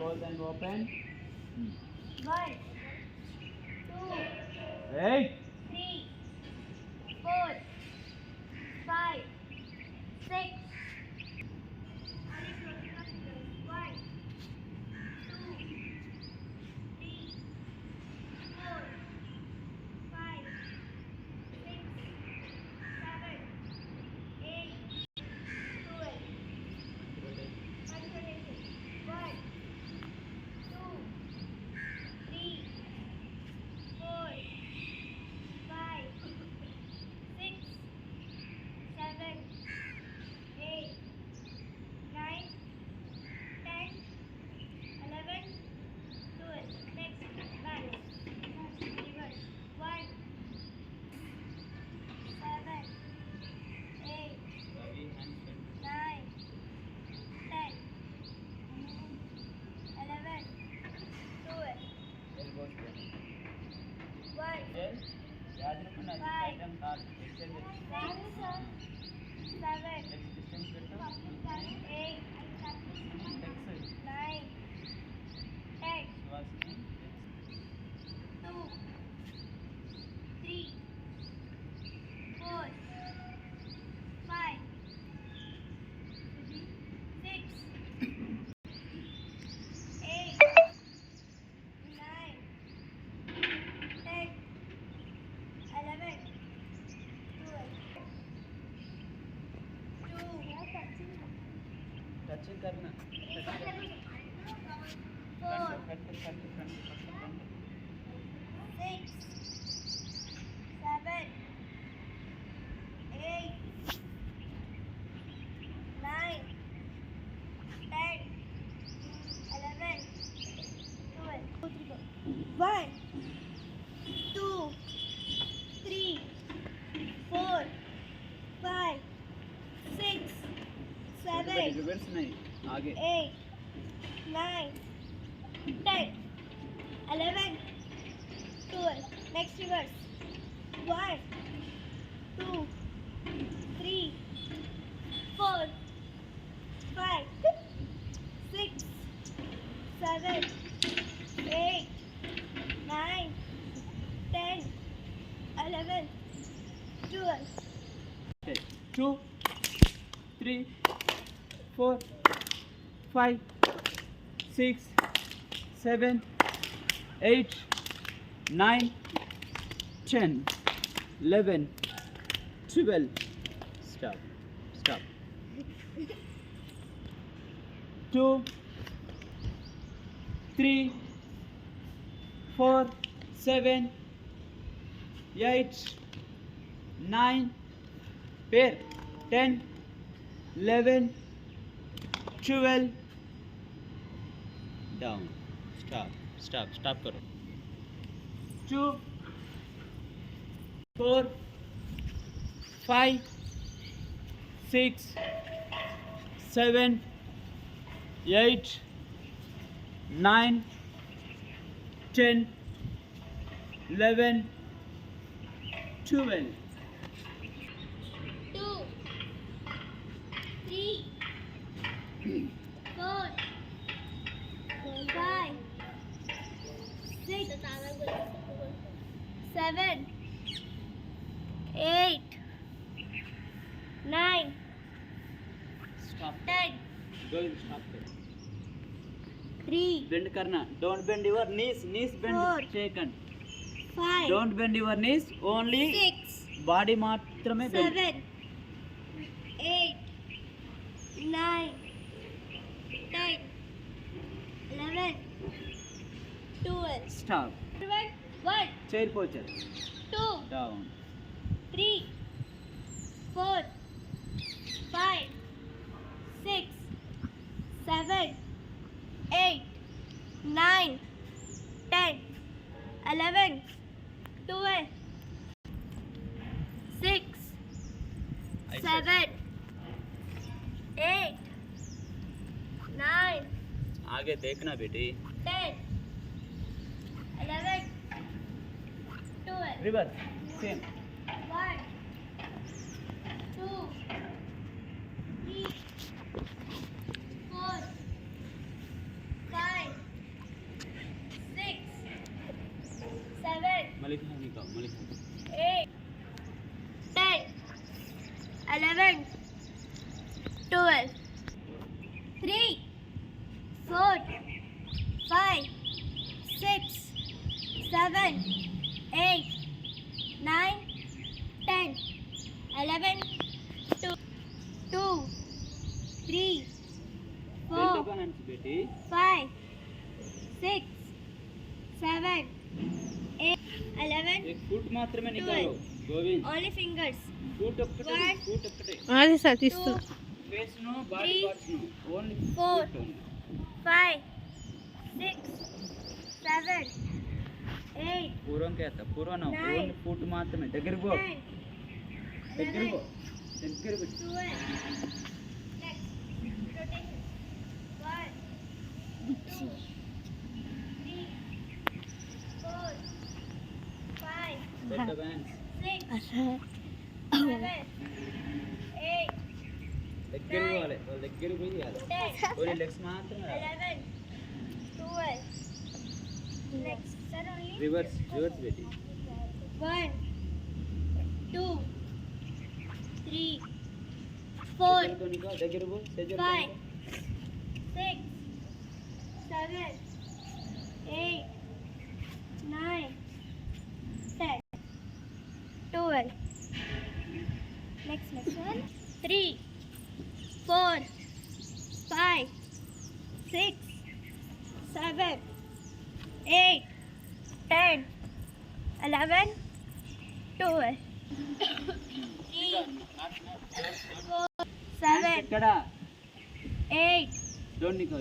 Close and open. 1, 2, 8. 3, 4, 5, 6. 1, 2, 3, 4, 5, 6, 7, 8, 12. Concentration. 1, 2, 3, 4, 5, 6, 7, 8, 9, 10, 11, 12. Next, back. Reverse. 1, 7, 8, 9, 10, 11, 12. Elbows bend. 1, Then, జాగ్రత్తగా అది Five. Item కాదు. Excise 6, 7, next distance పెట్టు. 8, excise 9, 10, సువాసిని 2, 3, 4, 5, 6, 8, 9, 10, 11, 12. 2, touching करना. 4, front 6, 7, 8, 9, 10, 11, 12. 1, 2, 3, 4, 5, 6, 7, reverse नहीं आगे 8, 9, 10, 11, 12. Next reverse. 1, 2, 3, 4, 5, 6, 7, 8, 9, 10, 11, 12. 2 3 4 5 6 7 8 9 10 11 12. Stop. 2 3 4 7 8 9 pair 10 11 12 down. Stop करो. 2 4 5 6 7 8 9 10 11 12. 2, 3, 4, 5, 6, 7, 8, 9, Stop. 10, Going. Stop. 3, Bend करना. Don't bend your knees. Knees bend. Four. Second. 5, Don't bend your knees. Only 6, body మాత్రమే bend. 7, 8, 9, 10, 11, 12. Stop. 1, Chair posture. 2, Down. 3, 4, 5, 6, 7, 8, 9, 10, 11, 12, 6, 7, 8, 9, आगे देखना बेटी. 10, 11, 12. Reverse. Same. 1, 2, 3, 4, 5, మళ్ళీ నీకు మళ్ళీ 8 10 11 12 3 4 5 6 7 8 9 10 11 2 2 3 4 నుంచి బేటీ 5 6 7 8 11 ఫుట్ మాత్రమే Niccolo Govind only fingers foot ఒక్కటే One. ఫుట్ ఒక్కటే అది సార్ తీస్తూ 2 ఫేస్ ను బాడీ Three. పార్ట్స్ ను ఓన్లీ 4 5 6 7 8 పూర్వం కేత పూర్వం Nine. ఓన్లీ ఫుట్ మాత్రమే దగ్గర పో 10 దగ్గర 11 పో దగ్గర పో 12 next rotation 1 2 3 4 5 బెట్ట బ్యాండ్స్ 6 7 8 దగ్గర పోవాలి వాళ్ళ దగ్గర పోయి చేయాలి 10 ఓన్లీ లెగ్స్ మాత్రమే 11 12 next sir only reverse Beti 1 2 3 4 తో నికా దగ్గర పో సెజర్ 5 6 7 8 9 10 12 next one 3 4 5 6 7 8 10 11 12 3 4 7 ఇక్కడ 8 డోంట్ నికా